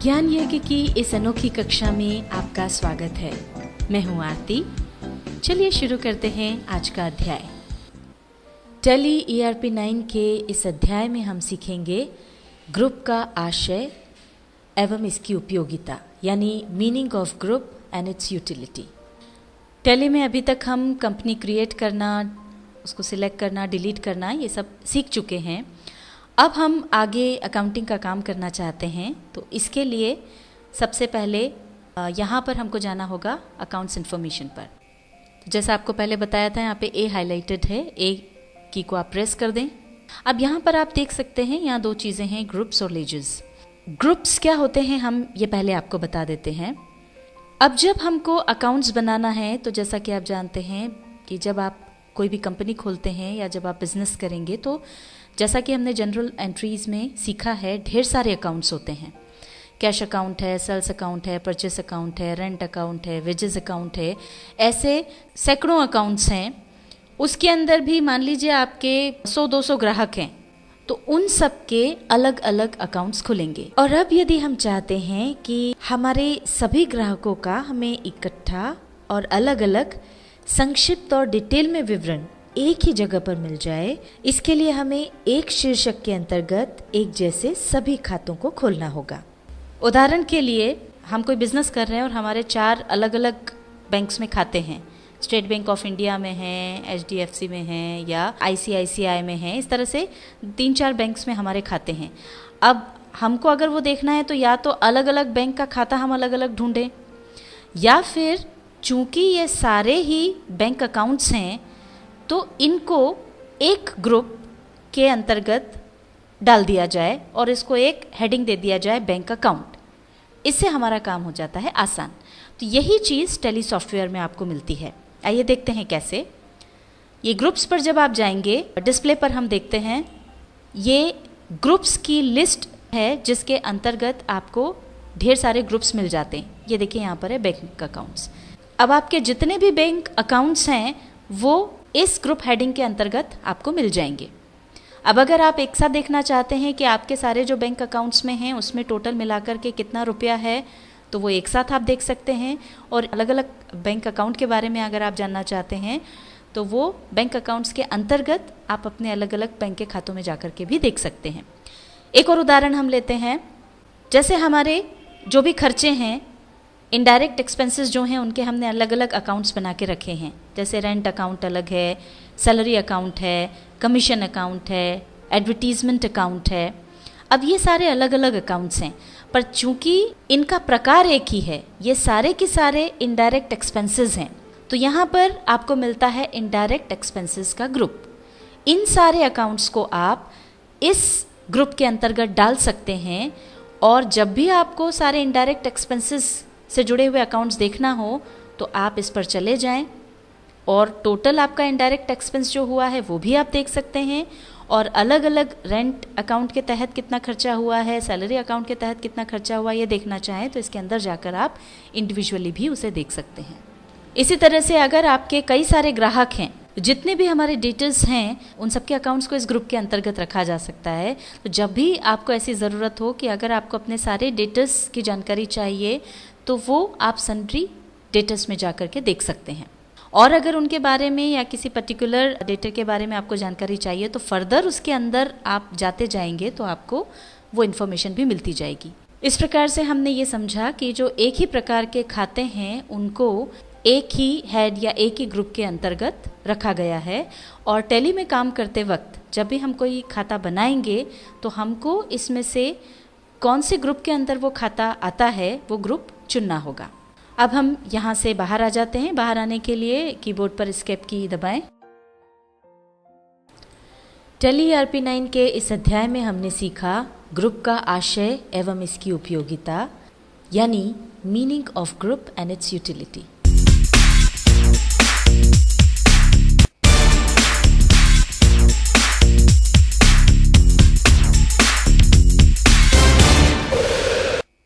ज्ञान यज्ञ की इस अनोखी कक्षा में आपका स्वागत है। मैं हूं आरती। चलिए शुरू करते हैं आज का अध्याय। टैली ERP 9 के इस अध्याय में हम सीखेंगे ग्रुप का आशय एवं इसकी उपयोगिता, यानी meaning of group and it's utility. Tally में अभी तक हम कंपनी क्रिएट करना, उसको सिलेक्ट करना, डिलीट करना, ये सब सीख चुके हैं। अब हम आगे अकाउंटिंग का काम करना चाहते हैं, तो इसके लिए सबसे पहले यहाँ पर हमको जाना होगा अकाउंट्स इन्फॉर्मेशन पर। जैसा आपको पहले बताया था, यहाँ पे ए हाईलाइटेड है, ए की को आप प्रेस कर दें। अब यहाँ पर आप देख सकते हैं, यहाँ दो चीज़ें हैं, ग्रुप्स और लेजर्स। ग्रुप्स क्या होते हैं हम ये पहले आपको बता देते हैं। अब जब हमको अकाउंट्स बनाना है, तो जैसा कि आप जानते हैं कि जब आप कोई भी कंपनी खोलते हैं या जब आप बिजनेस करेंगे, तो जैसा कि हमने जनरल एंट्रीज में सीखा है, ढेर सारे अकाउंट्स होते हैं। कैश अकाउंट है, सेल्स अकाउंट है, परचेस अकाउंट है, रेंट अकाउंट है, वेजेस अकाउंट है, ऐसे सैकड़ों अकाउंट्स हैं। उसके अंदर भी मान लीजिए आपके 100-200 ग्राहक हैं, तो उन सब के अलग अलग अकाउंट्स खुलेंगे। और अब यदि हम चाहते हैं कि हमारे सभी ग्राहकों का हमें इकट्ठा और अलग अलग संक्षिप्त और डिटेल में विवरण एक ही जगह पर मिल जाए, इसके लिए हमें एक शीर्षक के अंतर्गत एक जैसे सभी खातों को खोलना होगा। उदाहरण के लिए हम कोई बिजनेस कर रहे हैं और हमारे 4 अलग अलग बैंक्स में खाते हैं। स्टेट बैंक ऑफ इंडिया में हैं, HDFC में हैं या ICICI में हैं। इस तरह से 3-4 बैंक्स में हमारे खाते हैं। अब हमको अगर वो देखना है, तो या तो अलग अलग बैंक का खाता हम अलग अलग ढूंढें, या फिर चूंकि ये सारे ही बैंक अकाउंट्स हैं, तो इनको एक ग्रुप के अंतर्गत डाल दिया जाए और इसको एक हेडिंग दे दिया जाए, बैंक अकाउंट। इससे हमारा काम हो जाता है आसान। तो यही चीज़ टैली सॉफ्टवेयर में आपको मिलती है। आइए देखते हैं कैसे। ये ग्रुप्स पर जब आप जाएंगे, डिस्प्ले पर हम देखते हैं ये ग्रुप्स की लिस्ट है, जिसके अंतर्गत आपको ढेर सारे ग्रुप्स मिल जाते हैं। ये देखिए यहाँ पर है बैंक अकाउंट्स। अब आपके जितने भी बैंक अकाउंट्स हैं वो इस ग्रुप हेडिंग के अंतर्गत आपको मिल जाएंगे। अब अगर आप एक साथ देखना चाहते हैं कि आपके सारे जो बैंक अकाउंट्स में हैं उसमें टोटल मिलाकर के कितना रुपया है, तो वो एक साथ आप देख सकते हैं। और अलग अलग बैंक अकाउंट के बारे में अगर आप जानना चाहते हैं, तो वो बैंक अकाउंट्स के अंतर्गत आप अपने अलग अलग बैंक के खातों में जाकर के भी देख सकते हैं। एक और उदाहरण हम लेते हैं। जैसे हमारे जो भी खर्चे हैं, इनडायरेक्ट एक्सपेंसेस जो हैं, उनके हमने अलग अलग अकाउंट्स बना के रखे हैं। जैसे रेंट अकाउंट अलग है, सैलरी अकाउंट है, कमीशन अकाउंट है, एडवर्टीजमेंट अकाउंट है। अब ये सारे अलग अलग अकाउंट्स हैं, पर चूंकि इनका प्रकार एक ही है, ये सारे के सारे इनडायरेक्ट एक्सपेंसेस हैं, तो यहाँ पर आपको मिलता है इनडायरेक्ट एक्सपेंसेस का ग्रुप। इन सारे अकाउंट्स को आप इस ग्रुप के अंतर्गत डाल सकते हैं। और जब भी आपको सारे इनडायरेक्ट एक्सपेंसेस से जुड़े हुए अकाउंट्स देखना हो, तो आप इस पर चले जाएं और टोटल आपका इनडायरेक्ट एक्सपेंस जो हुआ है वो भी आप देख सकते हैं। और अलग अलग रेंट अकाउंट के तहत कितना खर्चा हुआ है, सैलरी अकाउंट के तहत कितना खर्चा हुआ, ये देखना चाहें तो इसके अंदर जाकर आप इंडिविजुअली भी उसे देख सकते हैं। इसी तरह से अगर आपके कई सारे ग्राहक हैं, जितने भी हमारे डिटेल्स हैं, उन सबके अकाउंट्स को इस ग्रुप के अंतर्गत रखा जा सकता है। तो जब भी आपको ऐसी ज़रूरत हो कि अगर आपको अपने सारे डिटेल्स की जानकारी चाहिए, तो वो आप सन्ड्री डेटर्स में जाकर के देख सकते हैं। और अगर उनके बारे में या किसी पर्टिकुलर डेटर के बारे में आपको जानकारी चाहिए, तो फर्दर उसके अंदर आप जाते जाएंगे तो आपको वो इन्फॉर्मेशन भी मिलती जाएगी। इस प्रकार से हमने ये समझा कि जो एक ही प्रकार के खाते हैं, उनको एक ही हेड या एक ही ग्रुप के अंतर्गत रखा गया है। और टैली में काम करते वक्त जब भी हम कोई खाता बनाएंगे, तो हमको इसमें से कौन से ग्रुप के अंदर वो खाता आता है, वो ग्रुप चुनना होगा। अब हम यहाँ से बाहर आ जाते हैं। बाहर आने के लिए कीबोर्ड पर एस्केप की दबाएं। टैली ERP 9 के इस अध्याय में हमने सीखा ग्रुप का आशय एवं इसकी उपयोगिता, यानी meaning of group and it's utility.